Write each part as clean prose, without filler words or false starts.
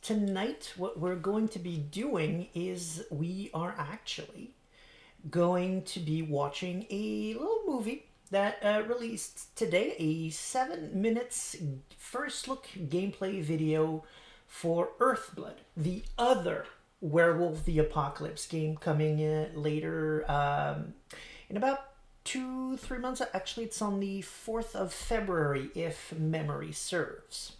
tonight what we're going to be doing is we are actually going to be watching a little movie that released today, a 7 minutes first look gameplay video for Earthblood, the other Werewolf the Apocalypse game coming later in about 2-3 months. Actually, it's on the 4th of February, if memory serves.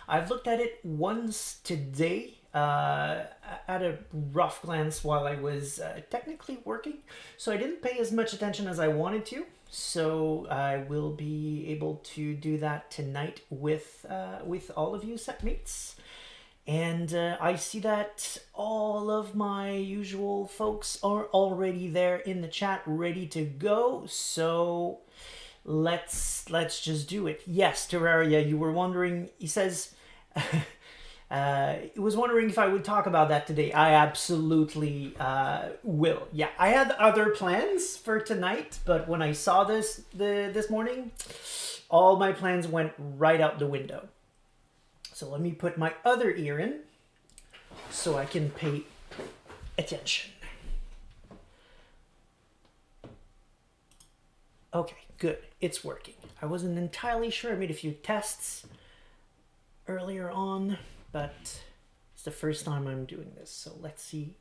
I've looked at it once today at a rough glance while I was technically working, so I didn't pay as much attention as I wanted to. So I will be able to do that tonight with all of you set mates. And I see that all of my usual folks are already there in the chat, ready to go. So let's just do it. Yes, Terraria, you were wondering. He says, was wondering if I would talk about that today. I absolutely will. Yeah, I had other plans for tonight, but when I saw this this morning, all my plans went right out the window. So let me put my other ear in so I can pay attention. Okay, good. It's working. I wasn't entirely sure. I made a few tests earlier on, but it's the first time I'm doing this, so let's see.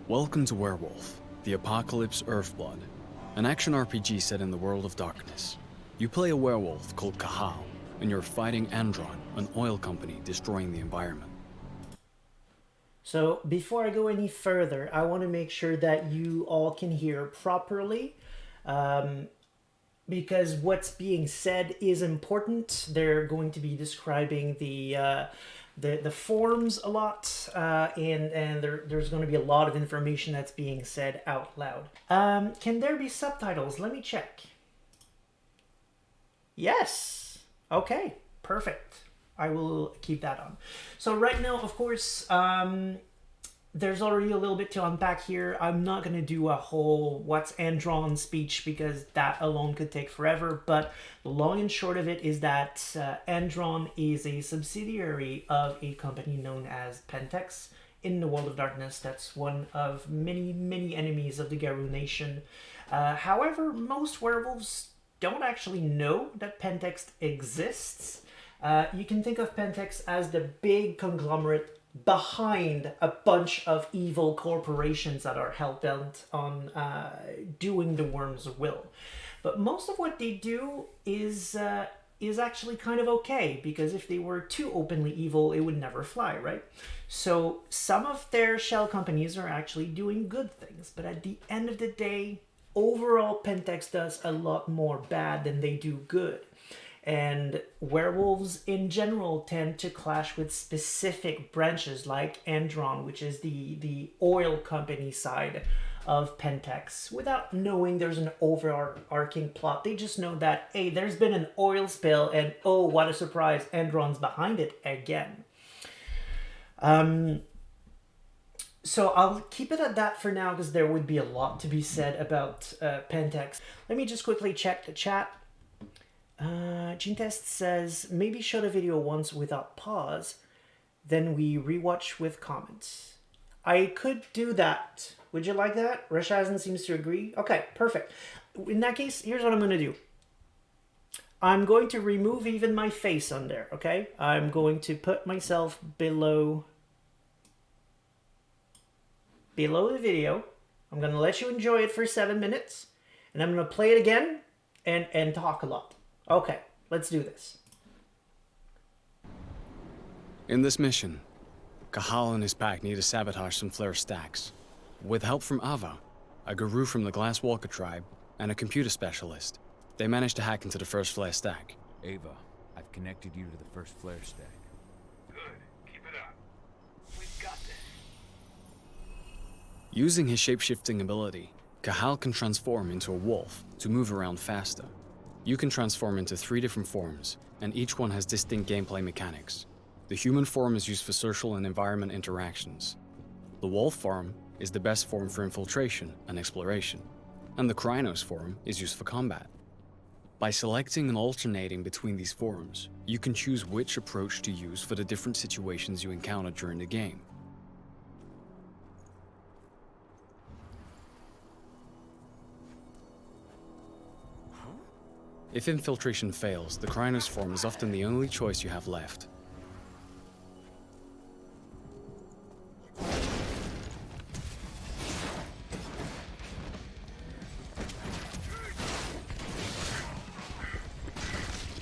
Welcome to Werewolf, the Apocalypse Earthblood, an action RPG set in the world of darkness. You play a werewolf called Cahal, and you're fighting Andron, an oil company destroying the environment. So before I go any further, I want to make sure that you all can hear properly, because what's being said is important. They're going to be describing the forms a lot, and there's going to be a lot of information that's being said out loud. Can there be subtitles? Let me check. Yes. Okay. Perfect. I will keep that on. So right now, of course, there's already a little bit to unpack here. I'm not going to do a whole what's Andron speech because that alone could take forever. But the long and short of it is that Andron is a subsidiary of a company known as Pentex in the World of Darkness. That's one of many, many enemies of the Garou Nation. However, most werewolves don't actually know that Pentex exists. You can think of Pentex as the big conglomerate behind a bunch of evil corporations that are hell-bent on doing the worm's will. But most of what they do is actually kind of okay, because if they were too openly evil, it would never fly, right? So some of their shell companies are actually doing good things, but at the end of the day, overall, Pentex does a lot more bad than they do good. And werewolves in general tend to clash with specific branches like Andron, which is the oil company side of Pentex. Without knowing there's an overarching plot, they just know that, hey, there's been an oil spill and oh, what a surprise, Andron's behind it again. So I'll keep it at that for now because there would be a lot to be said about Pentex. Let me just quickly check the chat. Gene Test says, maybe show the video once without pause, then we rewatch with comments. I could do that. Would you like that? Rashazan seems to agree. Okay, perfect. In that case, here's what I'm going to do. I'm going to remove even my face on there, okay? I'm going to put myself below the video. I'm going to let you enjoy it for 7 minutes, and I'm going to play it again and talk a lot. Okay, let's do this. In this mission, Cahal and his pack need to sabotage some flare stacks. With help from Ava, a guru from the Glass Walker tribe, and a computer specialist, they managed to hack into the first flare stack. Ava, I've connected you to the first flare stack. Good. Keep it up. We've got this. Using his shape-shifting ability, Cahal can transform into a wolf to move around faster. You can transform into 3 different forms, and each one has distinct gameplay mechanics. The human form is used for social and environment interactions. The wolf form is the best form for infiltration and exploration, and the Krynos form is used for combat. By selecting and alternating between these forms, you can choose which approach to use for the different situations you encounter during the game. If infiltration fails, the Krynos form is often the only choice you have left.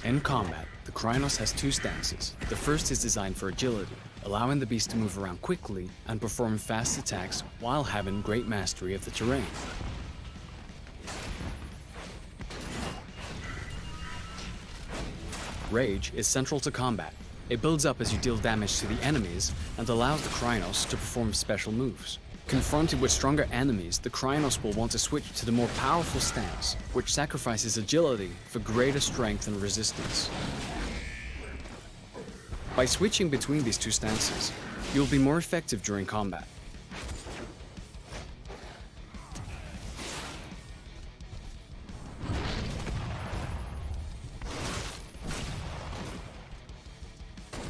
In combat, the Krynos has two stances. The first is designed for agility, allowing the beast to move around quickly and perform fast attacks while having great mastery of the terrain. Rage is central to combat. It builds up as you deal damage to the enemies and allows the Krynos to perform special moves. Confronted with stronger enemies, the Krynos will want to switch to the more powerful stance, which sacrifices agility for greater strength and resistance. By switching between these two stances, you'll be more effective during combat.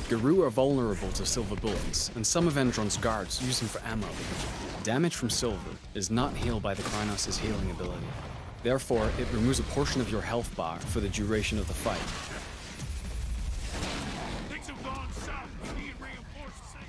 Garou are vulnerable to silver bullets, and some of Endron's guards use them for ammo. Damage from silver is not healed by the Krynos' healing ability. Therefore, it removes a portion of your health bar for the duration of the fight. Things have gone south. We need reinforced safety.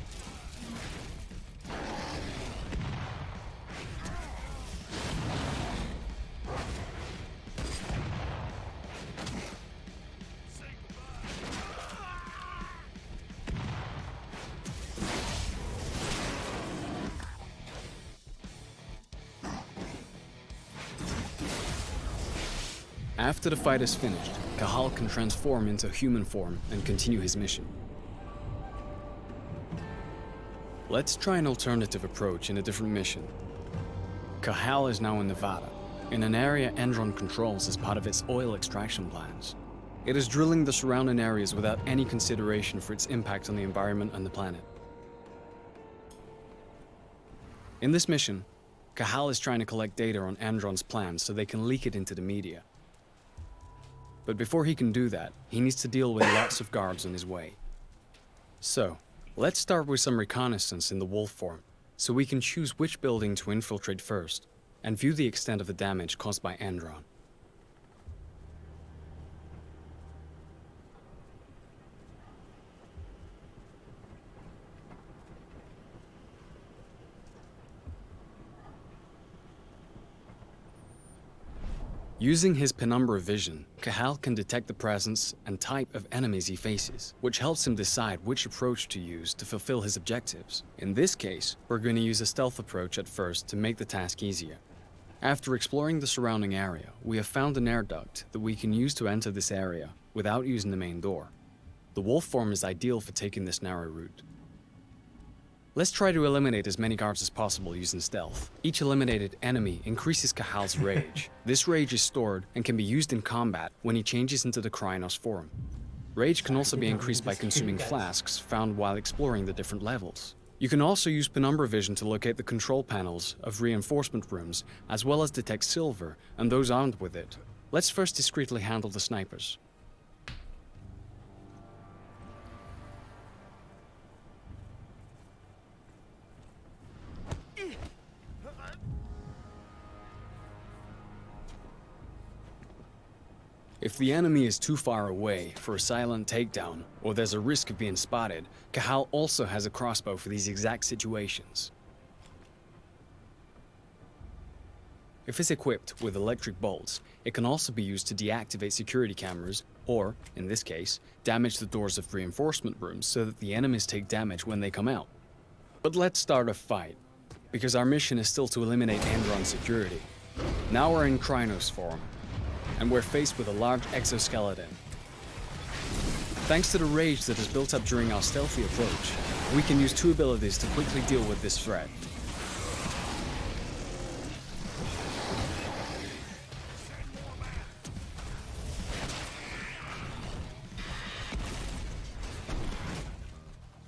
After the fight is finished, Cahal can transform into human form and continue his mission. Let's try an alternative approach in a different mission. Cahal is now in Nevada, in an area Endron controls as part of its oil extraction plans. It is drilling the surrounding areas without any consideration for its impact on the environment and the planet. In this mission, Cahal is trying to collect data on Endron's plans so they can leak it into the media. But before he can do that, he needs to deal with lots of guards on his way. So, let's start with some reconnaissance in the wolf form, so we can choose which building to infiltrate first, and view the extent of the damage caused by Endron. Using his penumbra vision, Cahal can detect the presence and type of enemies he faces, which helps him decide which approach to use to fulfill his objectives. In this case, we're going to use a stealth approach at first to make the task easier. After exploring the surrounding area, we have found an air duct that we can use to enter this area without using the main door. The wolf form is ideal for taking this narrow route. Let's try to eliminate as many guards as possible using stealth. Each eliminated enemy increases Cahal's rage. This rage is stored and can be used in combat when he changes into the Krynos form. Rage can also be increased by consuming flasks found while exploring the different levels. You can also use penumbra vision to locate the control panels of reinforcement rooms, as well as detect silver and those armed with it. Let's first discreetly handle the snipers. If the enemy is too far away for a silent takedown, or there's a risk of being spotted, Cahal also has a crossbow for these exact situations. If it's equipped with electric bolts, it can also be used to deactivate security cameras, or, in this case, damage the doors of reinforcement rooms so that the enemies take damage when they come out. But let's start a fight, because our mission is still to eliminate Endron's security. Now we're in Krynos form, and we're faced with a large exoskeleton. Thanks to the rage that is built up during our stealthy approach, we can use two abilities to quickly deal with this threat.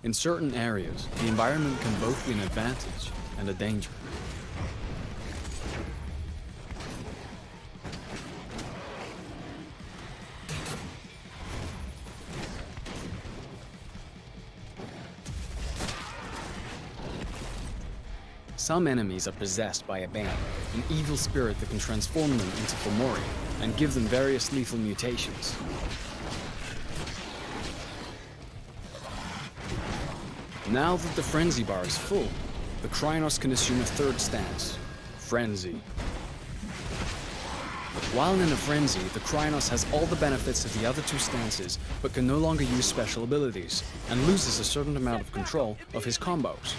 In certain areas, the environment can both be an advantage and a danger. Some enemies are possessed by a bane, an evil spirit that can transform them into Fomori and give them various lethal mutations. Now that the frenzy bar is full, the Krynos can assume a third stance, frenzy. While in a frenzy, the Krynos has all the benefits of the other two stances, but can no longer use special abilities, and loses a certain amount of control of his combos.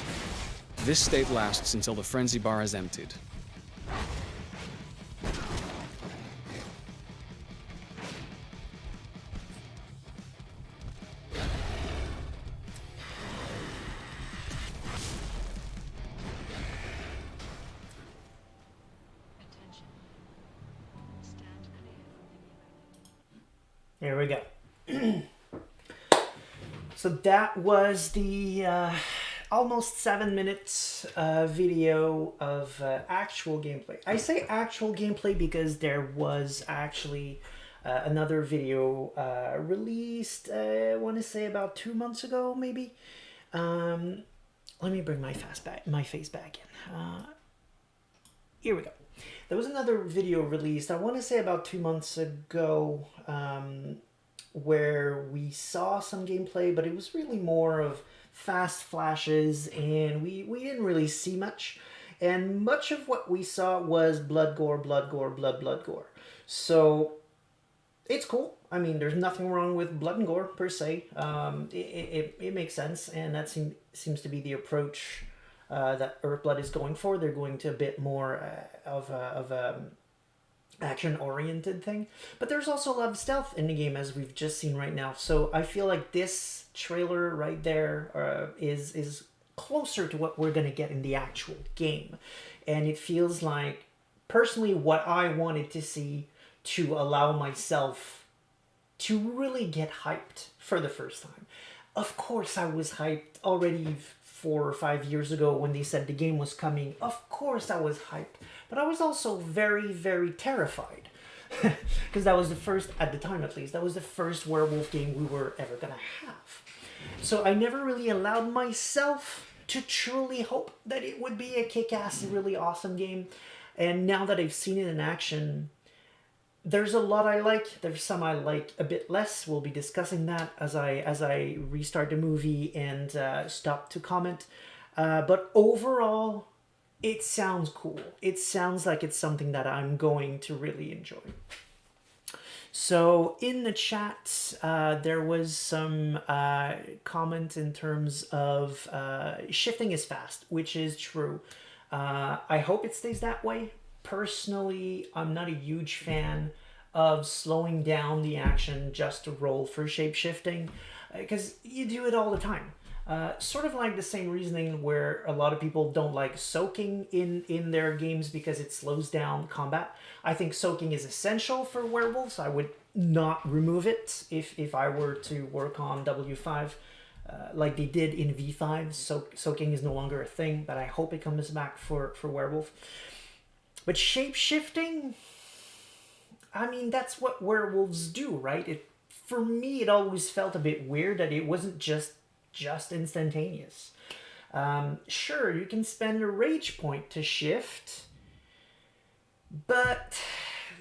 This state lasts until the frenzy bar is emptied. There we go. So that was the almost 7 minutes video of actual gameplay. I say actual gameplay because there was actually another video released, I want to say about 2 months ago, maybe. Let me bring my face back in. Here we go. There was another video released, I want to say about 2 months ago, where we saw some gameplay, but it was really more of fast flashes, and we didn't really see much. And much of what we saw was blood gore, blood gore, blood gore. So it's cool. I mean, there's nothing wrong with blood and gore per se. It makes sense, and that seems to be the approach that Earthblood is going for. They're going to a bit more of a action-oriented thing. But there's also a lot of stealth in the game, as we've just seen right now. So I feel like this trailer right there is closer to what we're going to get in the actual game. And it feels like, personally, what I wanted to see to allow myself to really get hyped for the first time. Of course, I was hyped already 4 or 5 years ago when they said the game was coming. Of course I was hyped, but I was also very, very terrified. Because that was the first, at the time at least, that was the first Werewolf game we were ever going to have. So I never really allowed myself to truly hope that it would be a kick-ass, really awesome game. And now that I've seen it in action, there's a lot I like. There's some I like a bit less. We'll be discussing that as I restart the movie and stop to comment. But overall, it sounds cool. It sounds like it's something that I'm going to really enjoy. So in the chat, there was some comment in terms of shifting is fast, which is true. I hope it stays that way. Personally, I'm not a huge fan of slowing down the action just to roll for shape-shifting, because you do it all the time. Sort of like the same reasoning where a lot of people don't like soaking in their games because it slows down combat. I think soaking is essential for werewolves. I would not remove it if I were to work on W5 like they did in V5. Soaking is no longer a thing, but I hope it comes back for werewolf. But shape-shifting, I mean, that's what werewolves do, right? For me, it always felt a bit weird that it wasn't just instantaneous. Sure, you can spend a rage point to shift, but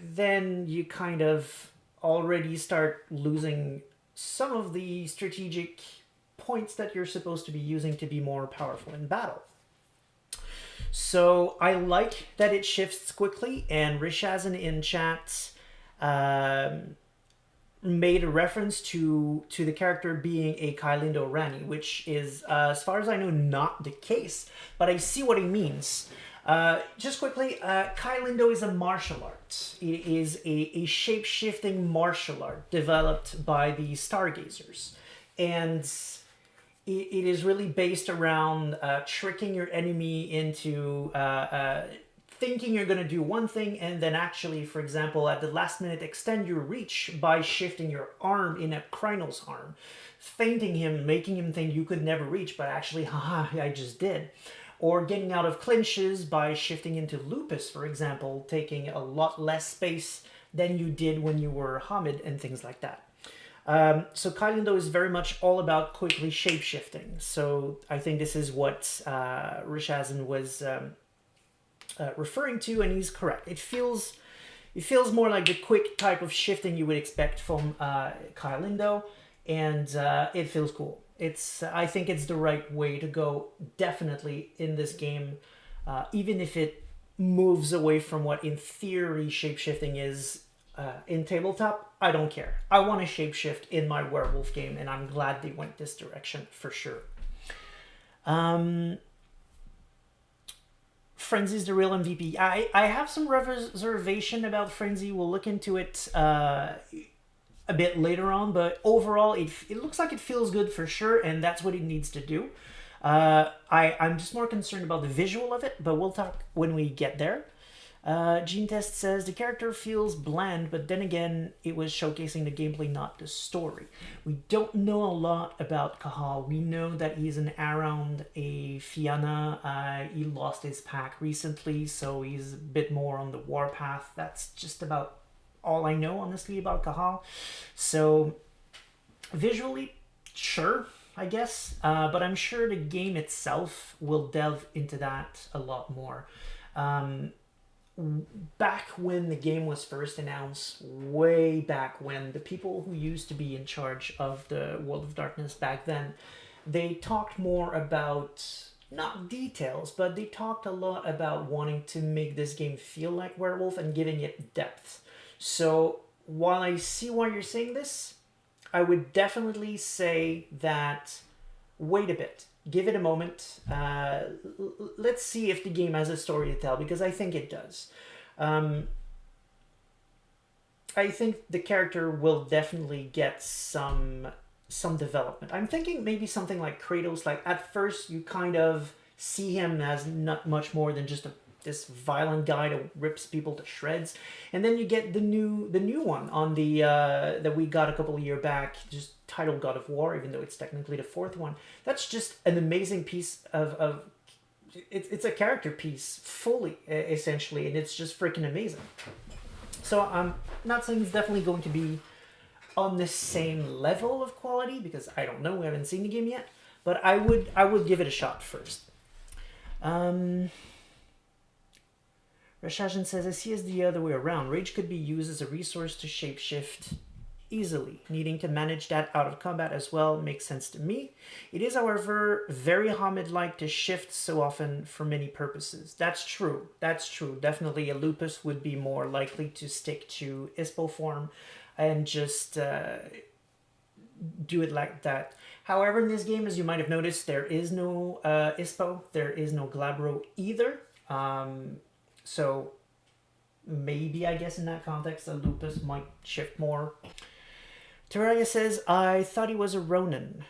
then you kind of already start losing some of the strategic points that you're supposed to be using to be more powerful in battle. So I like that it shifts quickly, and Rishazan in chat made a reference to the character being a Kailindo Rani, which is, as far as I know, not the case, but I see what he means. Just quickly, Kailindo is a martial art. It is a shape-shifting martial art developed by the Stargazers, and it is really based around tricking your enemy into thinking you're going to do one thing, and then actually, for example, at the last minute extend your reach by shifting your arm in a Krynos arm, feinting him, making him think you could never reach, but actually, haha, I just did. Or getting out of clinches by shifting into Lupus, for example, taking a lot less space than you did when you were Hamid, and things like that. So Kylindo is very much all about quickly shape-shifting. So I think this is what Rishazan was referring to, and he's correct. It feels more like the quick type of shifting you would expect from Kylindo, and it feels cool. I think it's the right way to go, definitely, in this game, even if it moves away from what in theory shapeshifting is in tabletop. I don't care. I want to shapeshift in my werewolf game, and I'm glad they went this direction for sure. Frenzy's the real MVP. I have some reservation about Frenzy. We'll look into it a bit later on, but overall it looks like it feels good for sure, and that's what it needs to do. I'm just more concerned about the visual of it, but we'll talk when we get there. Gene Test says the character feels bland, but then again, it was showcasing the gameplay, not the story. We don't know a lot about Cahal. We know that he's an around a Fianna. He lost his pack recently, so he's a bit more on the warpath. That's just about all I know, honestly, about Cahal. So, visually, sure, I guess, but I'm sure the game itself will delve into that a lot more. Back when the game was first announced, way back when, the people who used to be in charge of the World of Darkness back then, they talked more about, not details, but they talked a lot about wanting to make this game feel like Werewolf and giving it depth. So while I see why you're saying this, I would definitely say that wait a bit. Give it a moment. Let's see if the game has a story to tell, because I think it does. I think the character will definitely get some development. I'm thinking maybe something like Kratos. Like at first, you kind of see him as not much more than just this violent guy that rips people to shreds, and then you get the new one on the that we got a couple of years back, just titled God of War, even though it's technically the fourth one. That's just an amazing piece of it's a character piece fully, essentially, and it's just freaking amazing. So I'm not saying it's definitely going to be on the same level of quality, because I don't know, we haven't seen the game yet, but I would give it a shot first. Rashajan says, I see as the other way around. Rage could be used as a resource to shapeshift easily. Needing to manage that out of combat as well makes sense to me. It is, however, very Hamid-like to shift so often for many purposes. That's true. That's true. Definitely a Lupus would be more likely to stick to ISPO form and just do it like that. However, in this game, as you might have noticed, there is no ISPO. There is no Glabro either. So maybe, I guess, in that context, a Lupus might shift more. Terraria says, I thought he was a Ronin.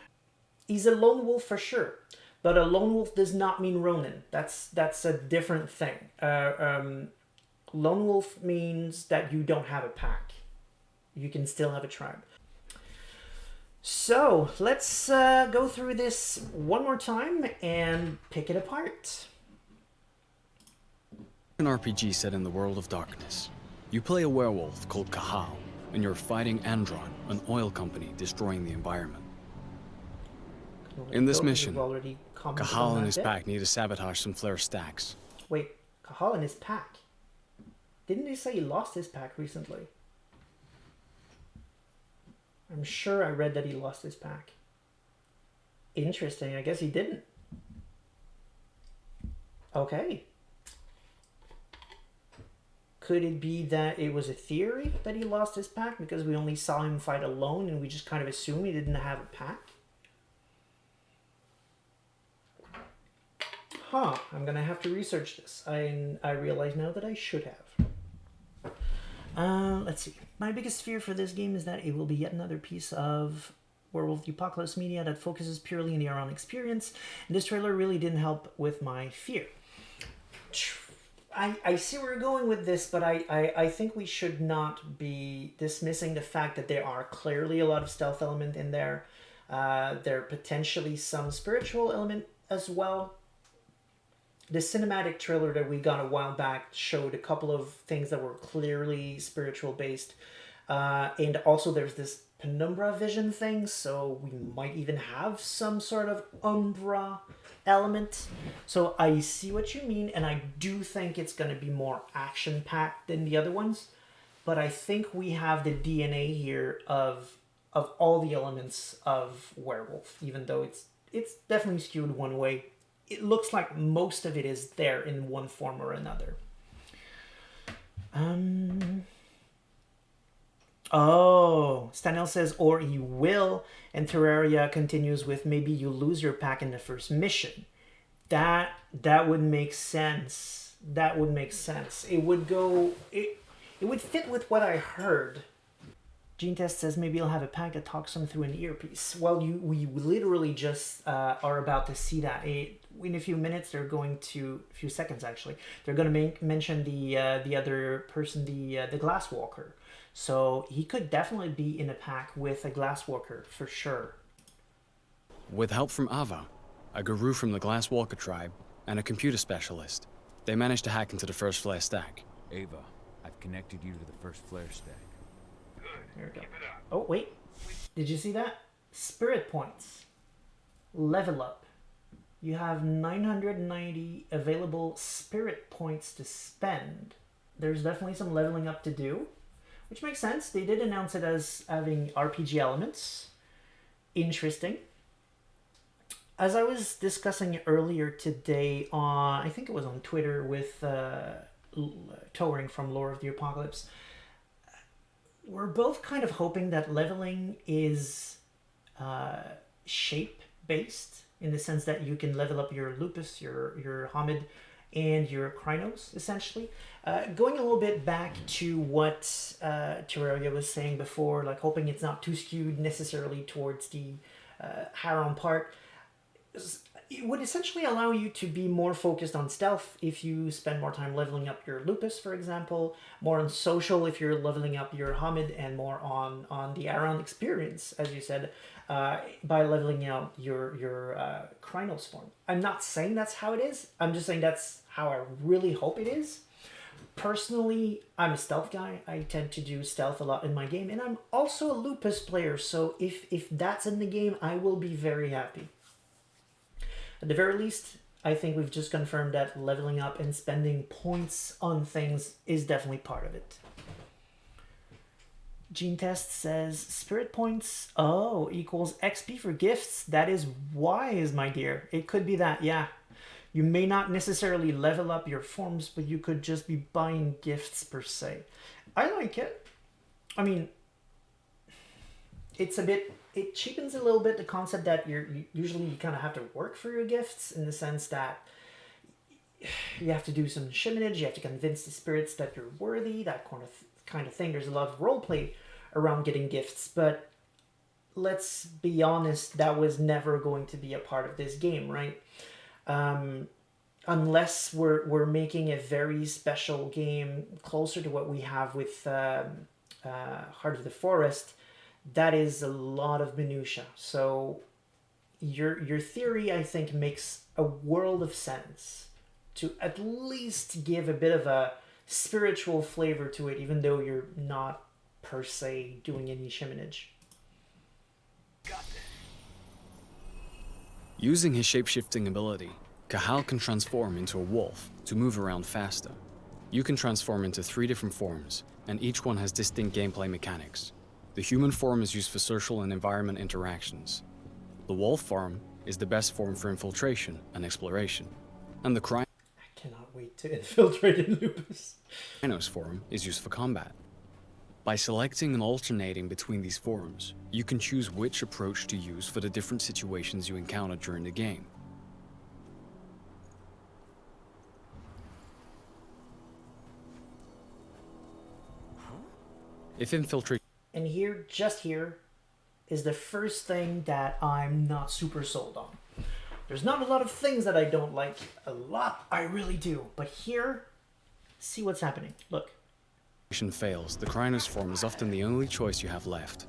He's a lone wolf for sure, but a lone wolf does not mean Ronin. That's a different thing. Lone wolf means that you don't have a pack. You can still have a tribe. So let's go through this one more time and pick it apart. An RPG set in the World of Darkness. You play a werewolf called Cahal, and you're fighting Andron, an oil company destroying the environment. In this mission, Cahal and his pack need to sabotage some flare stacks. Wait, Cahal and his pack? Didn't they say he lost his pack recently? I'm sure I read that he lost his pack. Interesting, I guess he didn't. Okay. Could it be that it was a theory that he lost his pack because we only saw him fight alone and we just kind of assumed he didn't have a pack? Huh, I'm gonna have to research this. I realize now that I should have. Let's see. My biggest fear for this game is that it will be yet another piece of Werewolf the Apocalypse media that focuses purely on the Aron experience, and this trailer really didn't help with my fear. I see where you're going with this, but I think we should not be dismissing the fact that there are clearly a lot of stealth element in there. There are potentially some spiritual element as well. The cinematic trailer that we got a while back showed a couple of things that were clearly spiritual based. And also there's this penumbra vision thing, so we might even have some sort of umbra element. So I see what you mean, and I do think it's going to be more action-packed than the other ones. But I think we have the DNA here of all the elements of Werewolf, even though it's definitely skewed one way. It looks like most of it is there in one form or another. Oh, Stanel says, or you will, and Terraria continues with maybe you lose your pack in the first mission. That would make sense. That would make sense. It would go. It would fit with what I heard. Gene Test says maybe you'll have a pack that talks them through an earpiece. Well, we literally just are about to see that. In a few minutes, they're going to, a few seconds actually, they're going to mention the other person, the Glasswalker. So he could definitely be in a pack with a Glasswalker for sure. With help from Ava, a guru from the Glasswalker tribe, and a computer specialist, they managed to hack into the first flare stack. Ava, I've connected you to the first flare stack. Good. There we go. Keep it up. Oh, wait. Did you see that? Spirit points. Level up. You have 990 available spirit points to spend. There's definitely some leveling up to do, which makes sense. They did announce it as having RPG elements. Interesting. As I was discussing earlier today on, I think it was on Twitter with Towering from Lore of the Apocalypse, we're both kind of hoping that leveling is shape-based, in the sense that you can level up your Lupus, your Hamid, and your Krynos, essentially. Going a little bit back to what Terraria was saying before, like hoping it's not too skewed necessarily towards the Haron part, it would essentially allow you to be more focused on stealth if you spend more time leveling up your Lupus, for example, more on social if you're leveling up your Hamid, and more on the Aron experience, as you said, by leveling out your Krynos form. I'm not saying that's how it is. I'm just saying that's how I really hope it is. Personally, I'm a stealth guy. I tend to do stealth a lot in my game, and I'm also a Lupus player, so if that's in the game, I will be very happy. At the very least, I think we've just confirmed that leveling up and spending points on things is definitely part of it. Gene Test says, spirit points, equals XP for gifts. That is wise, my dear. It could be that, yeah. You may not necessarily level up your forms, but you could just be buying gifts per se. I like it. I mean, it cheapens a little bit the concept that usually you kind of have to work for your gifts, in the sense that you have to do some shimonage, you have to convince the spirits that you're worthy, that kind of thing. There's a lot of roleplay around getting gifts, but let's be honest, that was never going to be a part of this game, right? Unless we're making a very special game closer to what we have with Heart of the Forest. That is a lot of minutia. So your theory, I think, makes a world of sense, to at least give a bit of a spiritual flavor to it, even though you're not per se doing any shimonage. Got this. Using his shape-shifting ability, Cahal can transform into a wolf to move around faster. You can transform into 3 different forms, and each one has distinct gameplay mechanics. The human form is used for social and environment interactions. The wolf form is the best form for infiltration and exploration. And the I cannot wait to infiltrate in Lupus. Krynos form is used for combat. By selecting and alternating between these forms, you can choose which approach to use for the different situations you encounter during the game. If infiltration And here, just here, is the first thing that I'm not super sold on. There's not a lot of things that I don't like. A lot I really do. But here, see what's happening. Look. fails, the Krynos form is often the only choice you have left.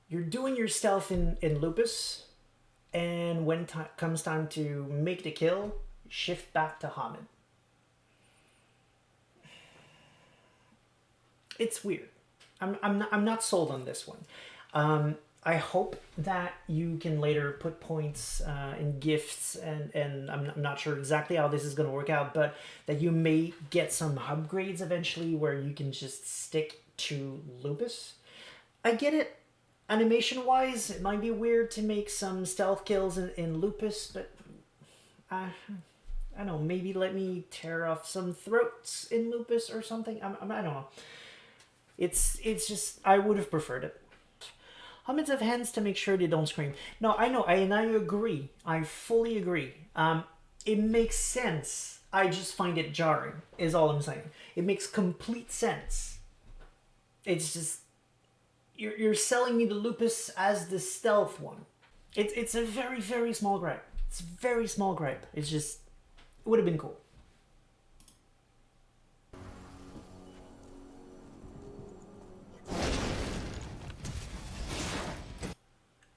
You're doing your stealth in Lupus, and when comes time to make the kill, shift back to Hamid. It's weird. I'm not sold on this one. I hope that you can later put points in gifts, and I'm not sure exactly how this is going to work out, but that you may get some upgrades eventually where you can just stick to Lupus. I get it. Animation wise, it might be weird to make some stealth kills in Lupus, but I don't know, maybe let me tear off some throats in Lupus or something. I don't know. It's just, I would have preferred it. Hundreds of hands to make sure they don't scream. No, I know, and I agree. I fully agree. It makes sense. I just find it jarring, is all I'm saying. It makes complete sense. It's just, you're selling me the Lupus as the stealth one. It's a very, very small gripe. It's a very small gripe. It's just, it would have been cool.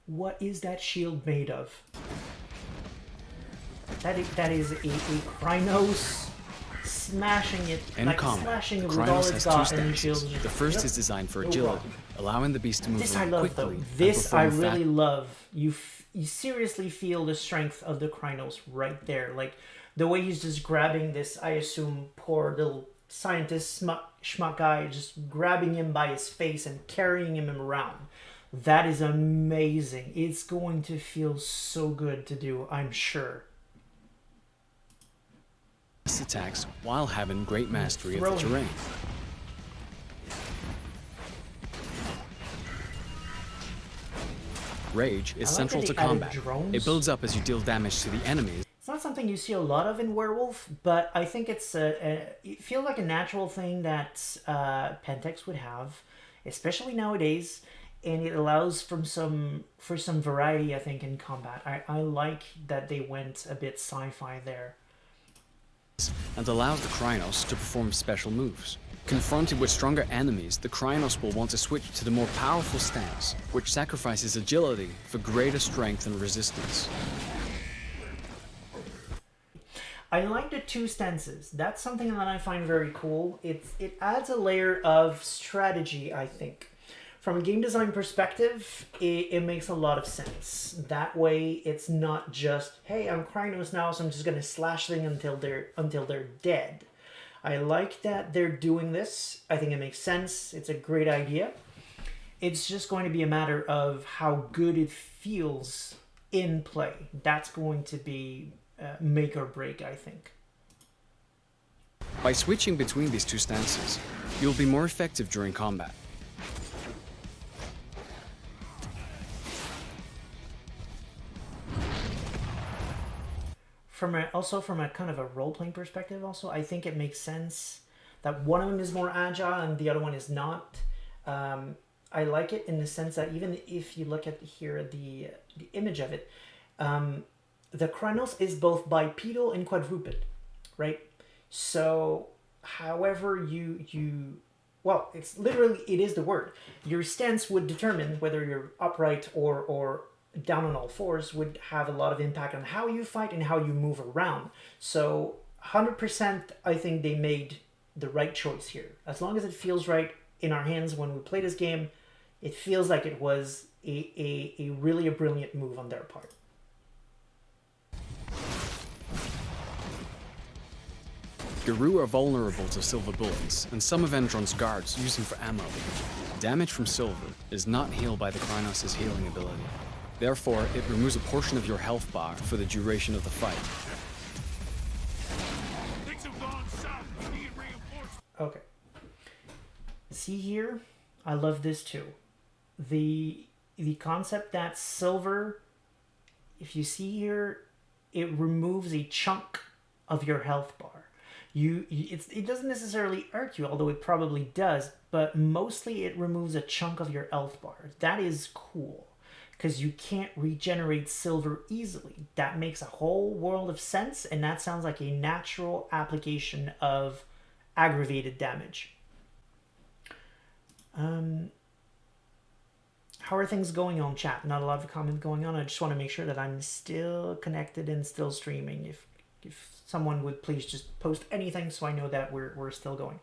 What is that shield made of? That is a Krynos smashing it, In like combat, slashing the it with all Krynos its has two got, and the shield stances. just... The first Yep. is designed for No agility, problem. allowing the beast to move This I around love, quickly. though. and This I perform really love. You seriously feel the strength of the Krynos right there. Like, the way he's just grabbing this, I assume, poor little scientist schmuck guy, just grabbing him by his face and carrying him around. That is amazing. It's going to feel so good to do, I'm sure. attacks while having great mastery of the Throwing. terrain. Rage is I like central that to they added combat. drones. It builds up as you deal damage to the enemies. It's not something you see a lot of in Werewolf, but I think it feels like a natural thing that Pentex would have, especially nowadays, and it allows for some variety, I think, in combat. I like that they went a bit sci-fi there. And allows the Krynos to perform special moves. Confronted with stronger enemies, the Krynos will want to switch to the more powerful stance, which sacrifices agility for greater strength and resistance. I like the two stances. That's something that I find very cool. It adds a layer of strategy, I think. From a game design perspective, it makes a lot of sense. That way, it's not just, hey, I'm Krynos now, so I'm just going to slash them until they're dead. I like that they're doing this. I think it makes sense. It's a great idea. It's just going to be a matter of how good it feels in play. That's going to be make or break, I think. By switching between these two stances, you'll be more effective during combat. Also from a kind of a role-playing perspective, also, I think it makes sense that one of them is more agile and the other one is not. I like it in the sense that even if you look at here the image of it, the Krynos is both bipedal and quadruped, right? So, however well, it's literally, it is the word. Your stance would determine whether you're upright or down on all fours, would have a lot of impact on how you fight and how you move around. So 100% I think they made the right choice here. As long as it feels right in our hands when we play this game, it feels like it was a really brilliant move on their part. Garou are vulnerable to silver bullets, and some of Endron's guards use them for ammo. Damage from silver is not healed by the Krynos' healing ability. Therefore, it removes a portion of your health bar for the duration of the fight. Things have gone south. We need reinforcements. Okay. See here? I love this too. The concept that silver, if you see here, it removes a chunk of your health bar. It doesn't necessarily hurt you, although it probably does, but mostly it removes a chunk of your health bar. That is cool, because you can't regenerate silver easily. That makes a whole world of sense, and that sounds like a natural application of aggravated damage. How are things going on chat? Not a lot of comments going on. I just want to make sure that I'm still connected and still streaming. If someone would please just post anything so I know that we're still going.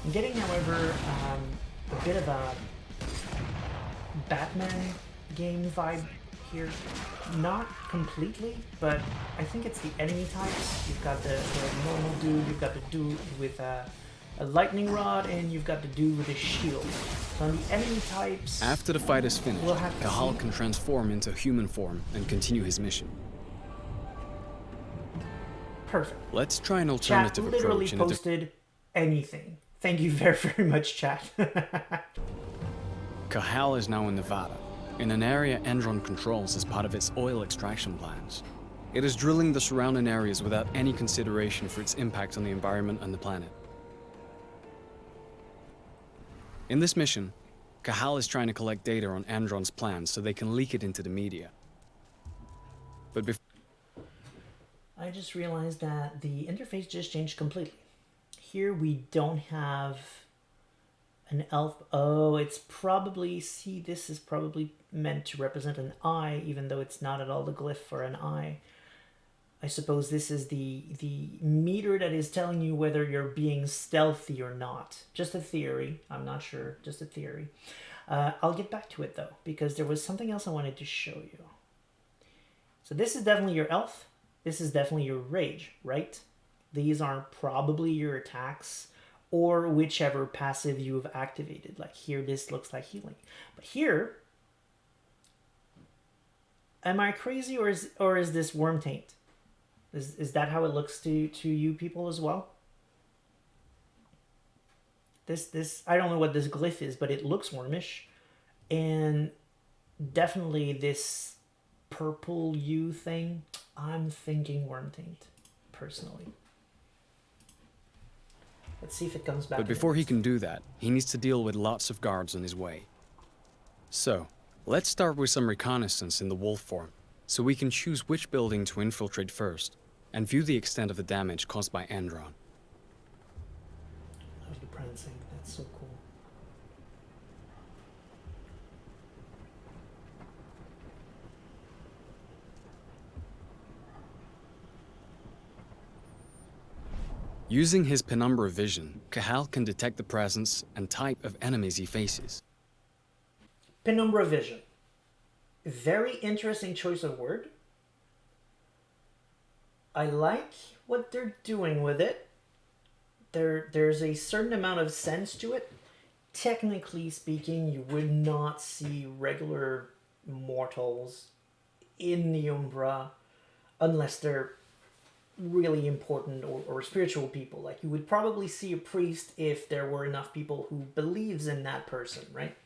I'm getting, however, a bit of a Batman game vibe here. Not completely, but I think it's the enemy types. You've got the normal dude, you've got the dude with a lightning rod, and you've got the dude with a shield. So on the enemy types... After the fight is finished, we'll have to Cahal see. can transform into human form and continue his mission. Perfect. Let's try an Chat alternative literally approach in posted anything. Thank you very, very much, chat. Cahal is now in Nevada, in an area Endron controls as part of its oil extraction plans. It is drilling the surrounding areas without any consideration for its impact on the environment and the planet. In this mission, Cahal is trying to collect data on Endron's plans so they can leak it into the media. But before I just realized that the interface just changed completely. Here we don't have an elf. Oh, it's probably, see, this is probably meant to represent an eye, even though it's not at all the glyph for an eye. I suppose this is the meter that is telling you whether you're being stealthy or not. Just a theory. I'm not sure. Just a theory. I'll get back to it, though, because there was something else I wanted to show you. So this is definitely your elf. This is definitely your rage, right? These are probably your attacks or whichever passive you have activated. Like here, this looks like healing. But here, am I crazy, or is this worm taint? Is that how it looks to you people as well? This I don't know what this glyph is, but it looks wormish, and definitely this purple U thing. I'm thinking worm taint, personally. Let's see if it comes back. But before he can do that, he needs to deal with lots of guards on his way. So, let's start with some reconnaissance in the wolf form, so we can choose which building to infiltrate first, and view the extent of the damage caused by Endron. Oh, the prancing, that's so cool. Using his penumbra vision, Cahal can detect the presence and type of enemies he faces. Penumbra vision. Very interesting choice of word. I like what they're doing with it. There's a certain amount of sense to it. Technically speaking, you would not see regular mortals in the Umbra unless they're really important or spiritual people. Like, you would probably see a priest if there were enough people who believes in that person, right?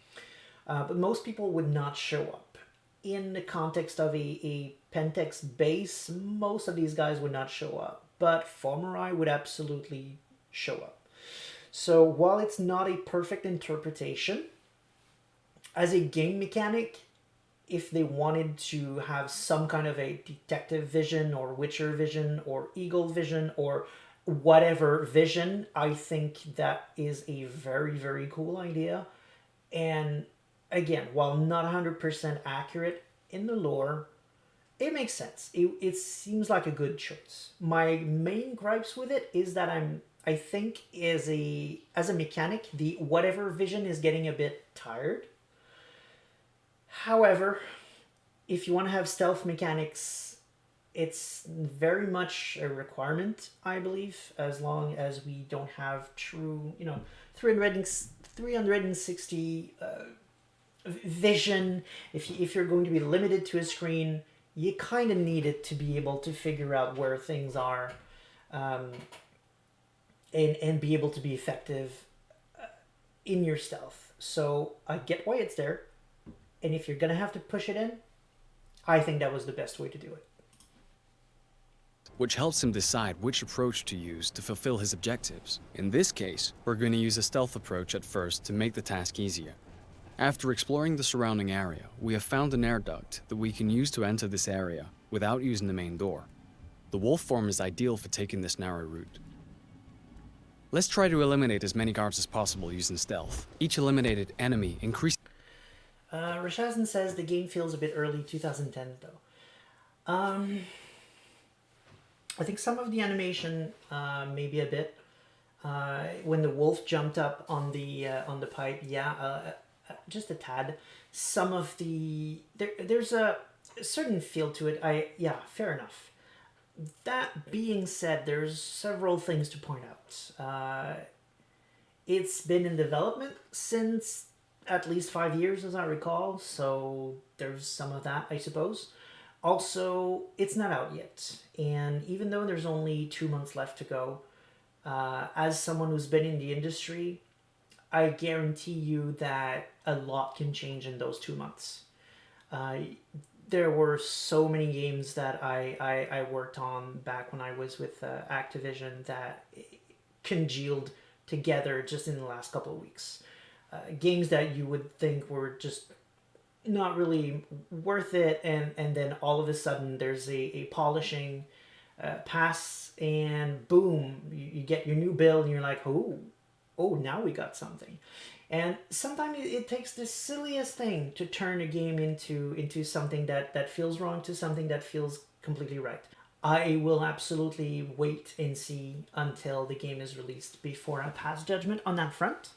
But most people would not show up. In the context of a Pentex base, most of these guys would not show up. But Fomurai would absolutely show up. So while it's not a perfect interpretation, as a game mechanic, if they wanted to have some kind of a detective vision or witcher vision or eagle vision or whatever vision, I think that is a very, very cool idea. And again, while not 100% accurate in the lore, it makes sense. It seems like a good choice. My main gripes with it is that I think as a mechanic, the whatever vision is getting a bit tired. However, if you want to have stealth mechanics, it's very much a requirement, I believe, as long as we don't have true, 360 vision. If you're going to be limited to a screen, you kind of need it to be able to figure out where things are, and be able to be effective in your stealth. So I get why it's there. And if you're going to have to push it in, I think that was the best way to do it. Which helps him decide which approach to use to fulfill his objectives. In this case, we're going to use a stealth approach at first to make the task easier. After exploring the surrounding area, we have found an air duct that we can use to enter this area without using the main door. The wolf form is ideal for taking this narrow route. Let's try to eliminate as many guards as possible using stealth. Each eliminated enemy increases... Rashazan says the game feels a bit early 2010 though. I think some of the animation maybe a bit. when the wolf jumped up on the pipe, yeah, just a tad. Some of there's a certain feel to it. Yeah, fair enough. That being said, there's several things to point out. It's been in development since at least 5 years, as I recall, so there's some of that, I suppose. Also, it's not out yet, and even though there's only 2 months left to go, as someone who's been in the industry, I guarantee you that a lot can change in those 2 months. Uh, there were so many games that I worked on back when I was with Activision that congealed together just in the last couple of weeks. Games that you would think were just not really worth it, and then all of a sudden there's a polishing pass, and boom, you get your new build, and you're like, oh, now we got something. And sometimes it takes the silliest thing to turn a game into something that feels wrong to something that feels completely right. I will absolutely wait and see until the game is released before I pass judgment on that front.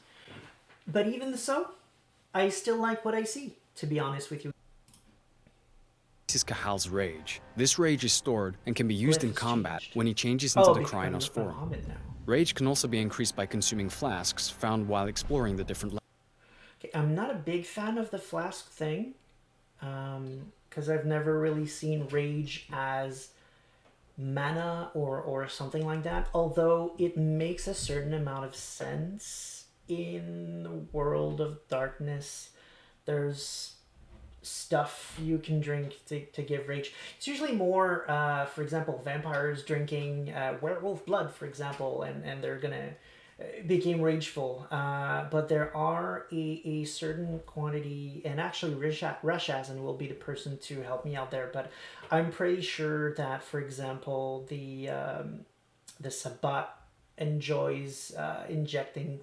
But even so, I still like what I see, to be honest with you. This is Cahal's rage. This rage is stored and can be used in Glyph has combat changed. when he changes into the because I'm Krynos form. Hobbit now. Rage can also be increased by consuming flasks found while exploring the different Okay, I'm not a big fan of the flask thing, because I've never really seen rage as mana or something like that, although it makes a certain amount of sense in the world of darkness. There's stuff you can drink to give rage. It's usually more, for example, vampires drinking werewolf blood, for example, and they're gonna become rageful. But there are a certain quantity, and actually Rashazan will be the person to help me out there, but I'm pretty sure that, for example, the Sabat enjoys injecting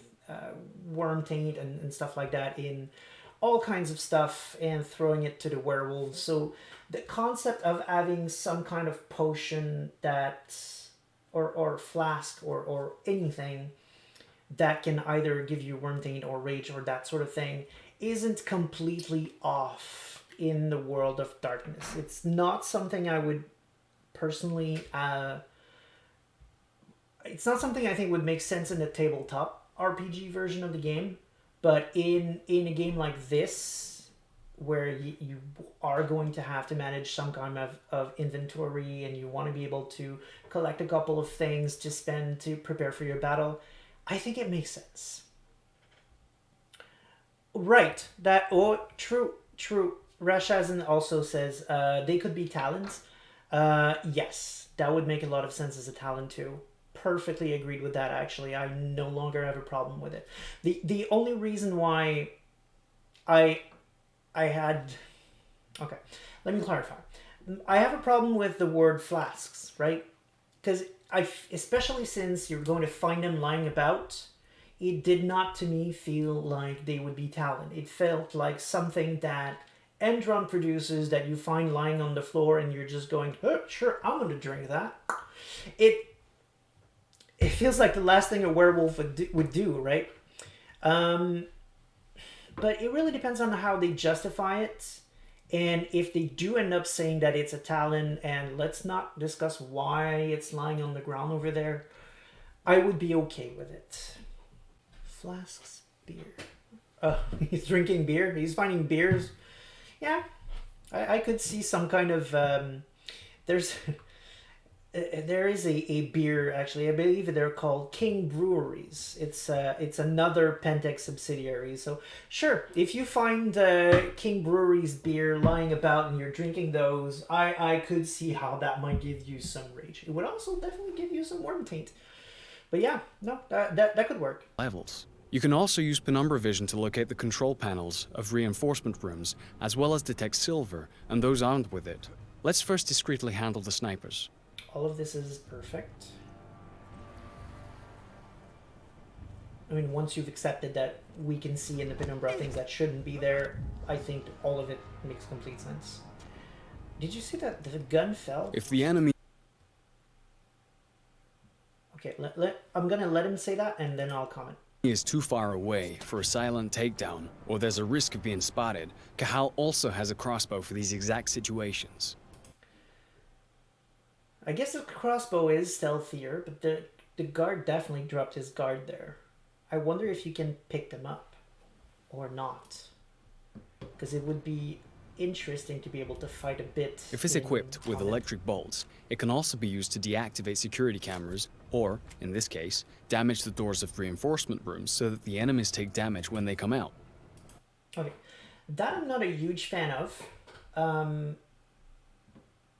worm taint and stuff like that in all kinds of stuff and throwing it to the werewolves. So the concept of having some kind of potion that or flask or anything that can either give you worm taint or rage or that sort of thing isn't completely off in the world of darkness. It's not something I would personally it's not something I think would make sense in the tabletop RPG version of the game. But in a game like this, where you are going to have to manage some kind of inventory, and you want to be able to collect a couple of things to spend to prepare for your battle, I think it makes sense. Right. True. Rashazan also says they could be talons. Yes, that would make a lot of sense as a talon too. Perfectly agreed with that, actually. I no longer have a problem with it. The only reason why I had... Okay, let me clarify. I have a problem with the word flasks, right? Because especially since you're going to find them lying about, it did not to me feel like they would be talent. It felt like something that Endron produces that you find lying on the floor and you're just going, oh, sure, I'm going to drink that. It feels like the last thing a werewolf would do, right? But it really depends on how they justify it. And if they do end up saying that it's a talon, and let's not discuss why it's lying on the ground over there, I would be okay with it. Flasks, beer. He's drinking beer. He's finding beers. Yeah, I could see some kind of... There is a beer, actually. I believe they're called King Breweries. It's another Pentex subsidiary. So sure, if you find King Breweries beer lying about and you're drinking those, I could see how that might give you some rage. It would also definitely give you some worm taint. But yeah, no, that could work. levels. You can also use penumbra vision to locate the control panels of reinforcement rooms, as well as detect silver and those armed with it. Let's first discreetly handle the snipers. All of this is perfect. I mean, once you've accepted that we can see in the penumbra things that shouldn't be there, I think all of it makes complete sense. Did you see that the gun fell? If the enemy... Okay, I'm gonna let him say that, and then I'll comment. Is too far away for a silent takedown, or there's a risk of being spotted, Cahal also has a crossbow for these exact situations. I guess the crossbow is stealthier, but the guard definitely dropped his guard there. I wonder if you can pick them up or not, because it would be interesting to be able to fight a bit. If it's equipped with electric bolts, it can also be used to deactivate security cameras, or, in this case, damage the doors of reinforcement rooms so that the enemies take damage when they come out. Okay, that I'm not a huge fan of.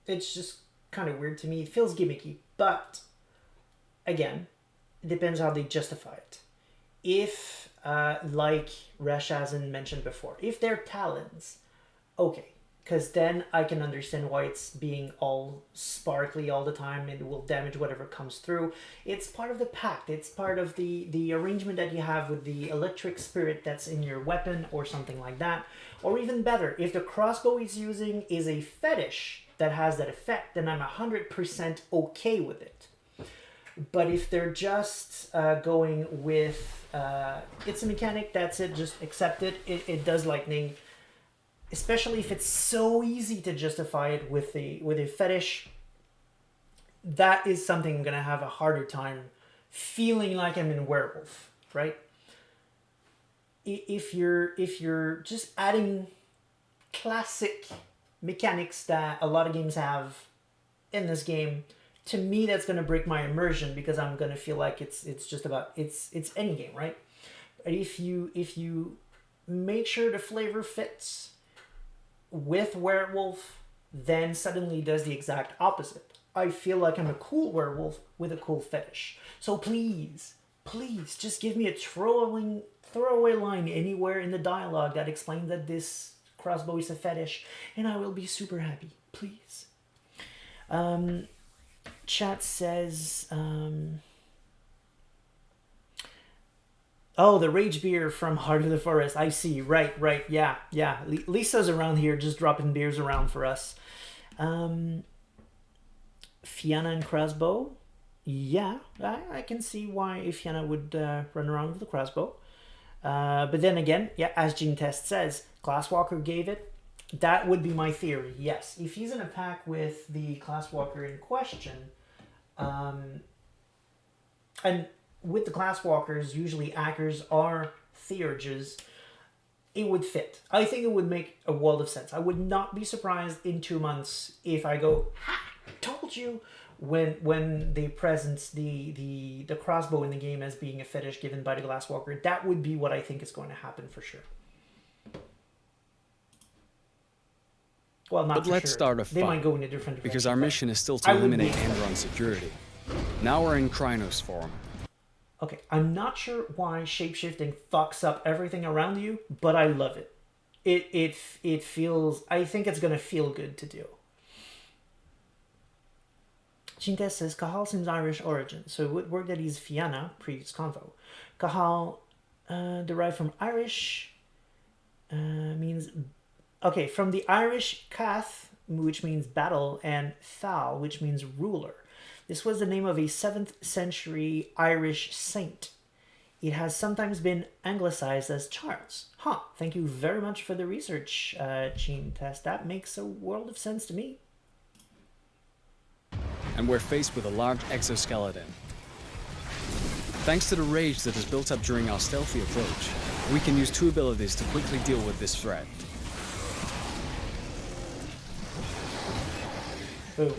It's just kind of weird to me. It feels gimmicky, but again, it depends how they justify it. If, like Rashazan mentioned before, if they're talons, okay, because then I can understand why it's being all sparkly all the time and it will damage whatever comes through. It's part of the pact. It's part of the arrangement that you have with the electric spirit that's in your weapon or something like that. Or even better, if the crossbow he's using is a fetish that has that effect, then I'm 100% okay with it. But if they're just going with, it's a mechanic, that's it, just accept it, it does lightning. Especially if it's so easy to justify it with a fetish, that is something I'm gonna have a harder time feeling like I'm in Werewolf, right? If you're just adding classic mechanics that a lot of games have in this game, to me that's gonna break my immersion because I'm gonna feel like it's just about it's any game, right? But if you make sure the flavor fits with Werewolf, then suddenly does the exact opposite. I feel like I'm a cool werewolf with a cool fetish. So please, just give me a throwaway line anywhere in the dialogue that explains that this crossbow is a fetish, and I will be super happy. Please. Chat says... Oh, the Rage Beer from Heart of the Forest. I see. Right. Yeah. Lisa's around here just dropping beers around for us. Fianna and Crossbow. Yeah, I can see why Fianna would run around with a crossbow. But then again, yeah, as Gene Test says, Classwalker gave it. That would be my theory, yes. If he's in a pack with the Classwalker in question, and with the Classwalkers, usually Ackers are Theurges, it would fit. I think it would make a world of sense. I would not be surprised in 2 months if I go, ha, told you, when they present the crossbow in the game as being a fetish given by the Glasswalker. That would be what I think is going to happen for sure. Well, not but let's sure. start a fight, they might go in a different direction, because our mission is still to eliminate Andron security. Now we're in Krynos form. Okay, I'm not sure why shapeshifting fucks up everything around you, but I love it. It feels... I think it's going to feel good to do. Chintes says, Cahal seems Irish origin, so it would work that he's Fianna, previous convo. Cahal, derived from Irish, means... Okay, from the Irish Cath, which means battle, and Thal, which means ruler. This was the name of a 7th century Irish saint. It has sometimes been anglicized as Charles. Huh, thank you very much for the research, Gene Test. That makes a world of sense to me. And we're faced with a large exoskeleton. Thanks to the rage that is built up during our stealthy approach, we can use 2 abilities to quickly deal with this threat. Boom.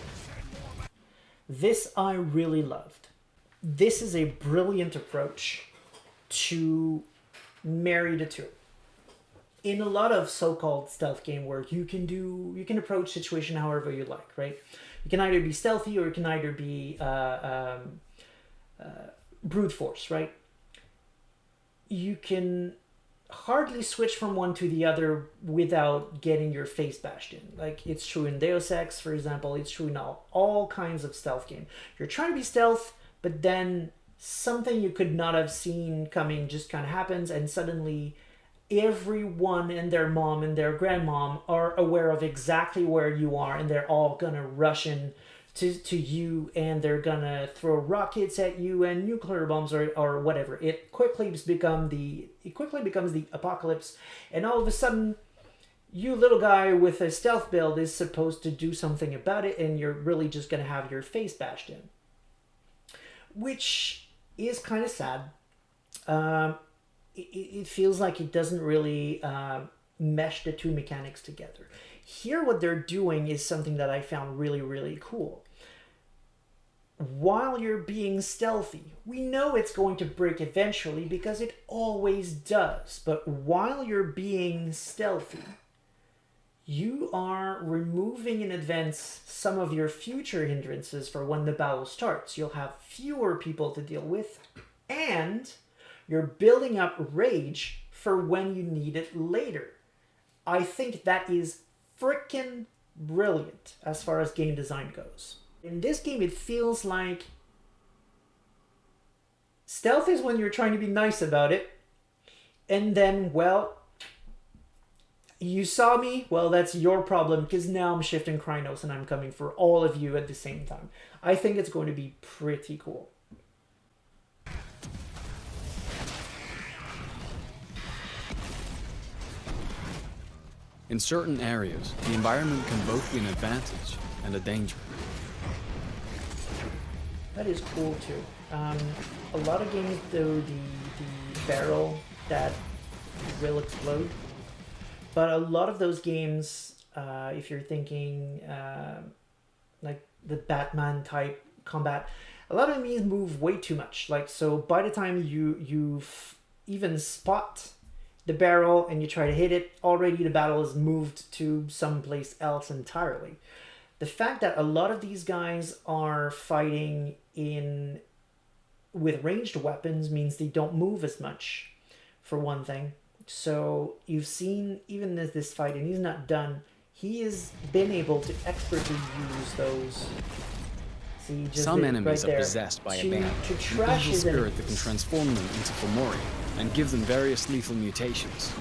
This I really loved. This is a brilliant approach to marry the two. In a lot of so-called stealth game work, you can approach situation however you like, right? You can either be stealthy or you can either be brute force, right? You can hardly switch from one to the other without getting your face bashed in. Like, it's true in Deus Ex, for example. It's true in all kinds of stealth game. You're trying to be stealth, but then something you could not have seen coming just kind of happens, and suddenly everyone and their mom and their grandmom are aware of exactly where you are, and they're all gonna rush in to you, and they're gonna throw rockets at you and nuclear bombs or whatever. It quickly becomes the apocalypse, and all of a sudden, you little guy with a stealth build is supposed to do something about it, and you're really just gonna have your face bashed in, which is kind of sad. It feels like it doesn't really mesh the two mechanics together. Here, what they're doing is something that I found really, really cool. While you're being stealthy, we know it's going to break eventually because it always does. But while you're being stealthy, you are removing in advance some of your future hindrances for when the battle starts. You'll have fewer people to deal with, and you're building up rage for when you need it later. I think that is freaking brilliant as far as game design goes. In this game, it feels like stealth is when you're trying to be nice about it, and then, well, you saw me, well, that's your problem, because now I'm shifting Krynos and I'm coming for all of you at the same time. I think it's going to be pretty cool. In certain areas, the environment can both be an advantage and a danger. That is cool too. A lot of games do the barrel that will explode, but a lot of those games, if you're thinking like the Batman type combat, a lot of enemies move way too much. Like, so by the time you even spot the barrel and you try to hit it, already the battle is moved to someplace else entirely. The fact that a lot of these guys are fighting with ranged weapons means they don't move as much, for one thing. So you've seen, even as this fight, and he's not done, he has been able to expertly use those. See, just some enemies right are possessed by a band, to an trash evil his spirit enemies. that can transform them into Fomori and give them various lethal mutations.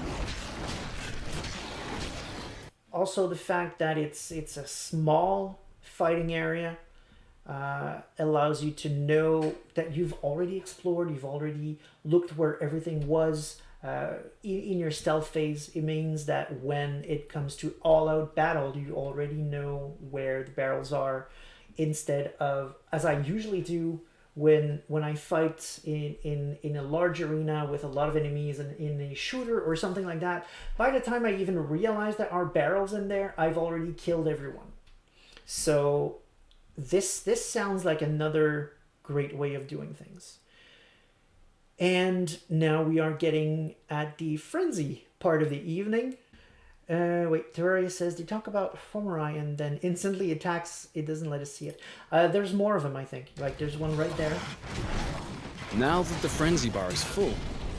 Also, the fact that it's a small fighting area allows you to know that you've already explored, you've already looked where everything was in your stealth phase. It means that when it comes to all-out battle, you already know where the barrels are, instead of, as I usually do, when I fight in a large arena with a lot of enemies and in a shooter or something like that, by the time I even realize there are barrels in there, I've already killed everyone. So this sounds like another great way of doing things. And now we are getting at the frenzy part of the evening. Wait, Terraria says they talk about Fomori and then instantly attacks. It doesn't let us see it. There's more of them, I think. Like, there's one right there. Now that the frenzy bar is full,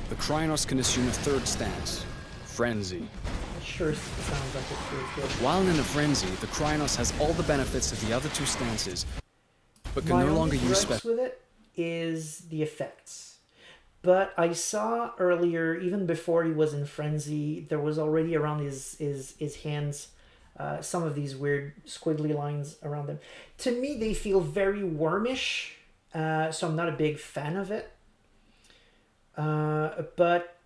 the Krynos can assume a third stance, frenzy. It sure sounds like it feels good. While in a frenzy, the Krynos has all the benefits of the other two stances, but can My no longer only use gripes special. with it is the effects. But I saw earlier, even before he was in frenzy, there was already around his hands some of these weird squiggly lines around them. To me, they feel very wormish, so I'm not a big fan of it. But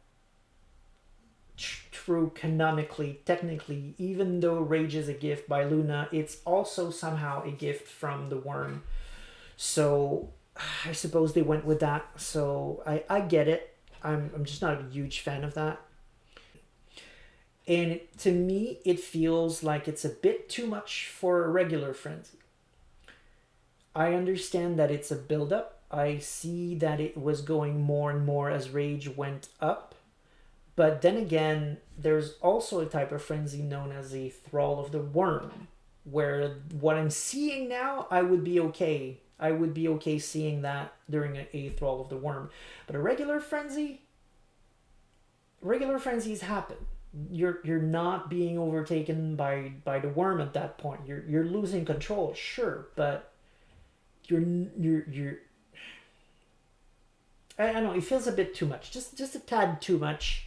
true, canonically, technically, even though Rage is a gift by Luna, it's also somehow a gift from the worm. So I suppose they went with that. So I get it. I'm just not a huge fan of that. And to me, it feels like it's a bit too much for a regular frenzy. I understand that it's a build-up. I see that it was going more and more as Rage went up. But then again, there's also a type of frenzy known as a Thrall of the Worm, where what I'm seeing now, I would be okay. I would be okay seeing that during a Thrall of the Worm. But a regular frenzies happen. You're not being overtaken by the worm at that point. You're losing control, sure, but you're I don't know, it feels a bit too much. Just a tad too much.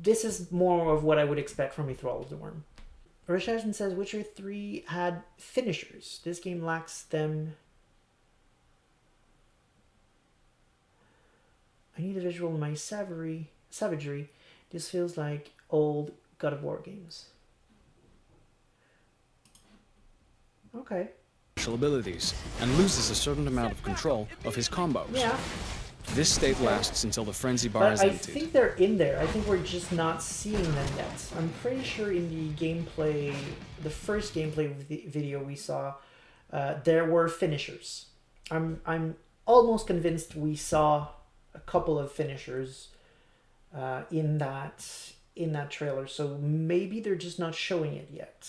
This is more of what I would expect from a Thrall of the Worm. Rashazin says Witcher 3 had finishers. This game lacks them. I need a visual in my savagery. This feels like old God of War games. Okay. Special abilities and loses a certain amount of control of his combos. Yeah. This state lasts until the frenzy bar But is I emptied. think they're in there. I think we're just not seeing them yet. I'm pretty sure in the gameplay, the first gameplay video we saw, there were finishers. I'm almost convinced we saw a couple of finishers in that trailer. So maybe they're just not showing it yet.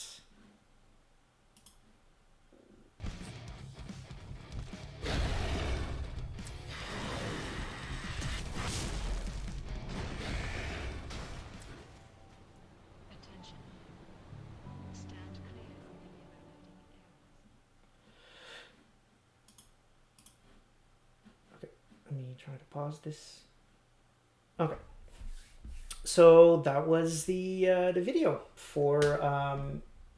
Let me try to pause this. Okay. So that was the video for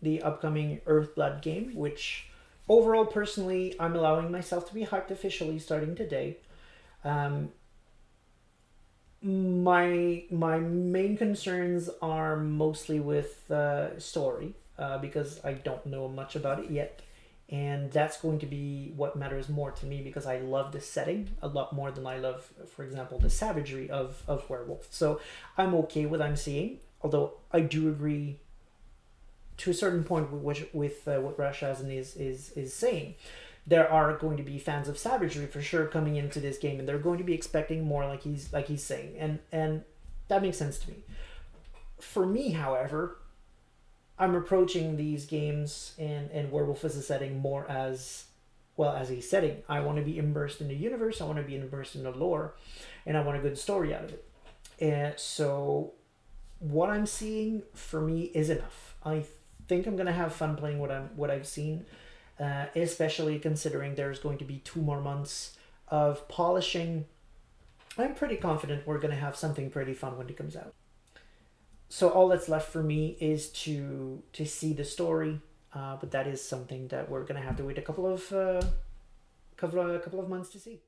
the upcoming Earthblood game, which overall, personally, I'm allowing myself to be hyped officially starting today. My main concerns are mostly with story, because I don't know much about it yet. And that's going to be what matters more to me, because I love the setting a lot more than I love, for example, the savagery of Werewolf. So I'm okay with what I'm seeing, although I do agree to a certain point with what Rashazin is saying. There are going to be fans of savagery for sure coming into this game, and they're going to be expecting more, like he's saying, and that makes sense to me. For me, however, I'm approaching these games and Werewolf as a setting more as, well, as a setting. I want to be immersed in the universe, I want to be immersed in the lore, and I want a good story out of it. And so what I'm seeing for me is enough. I think I'm going to have fun playing what I've seen, especially considering there's going to be 2 more months of polishing. I'm pretty confident we're going to have something pretty fun when it comes out. So all that's left for me is to see the story, but that is something that we're gonna have to wait a couple of months to see.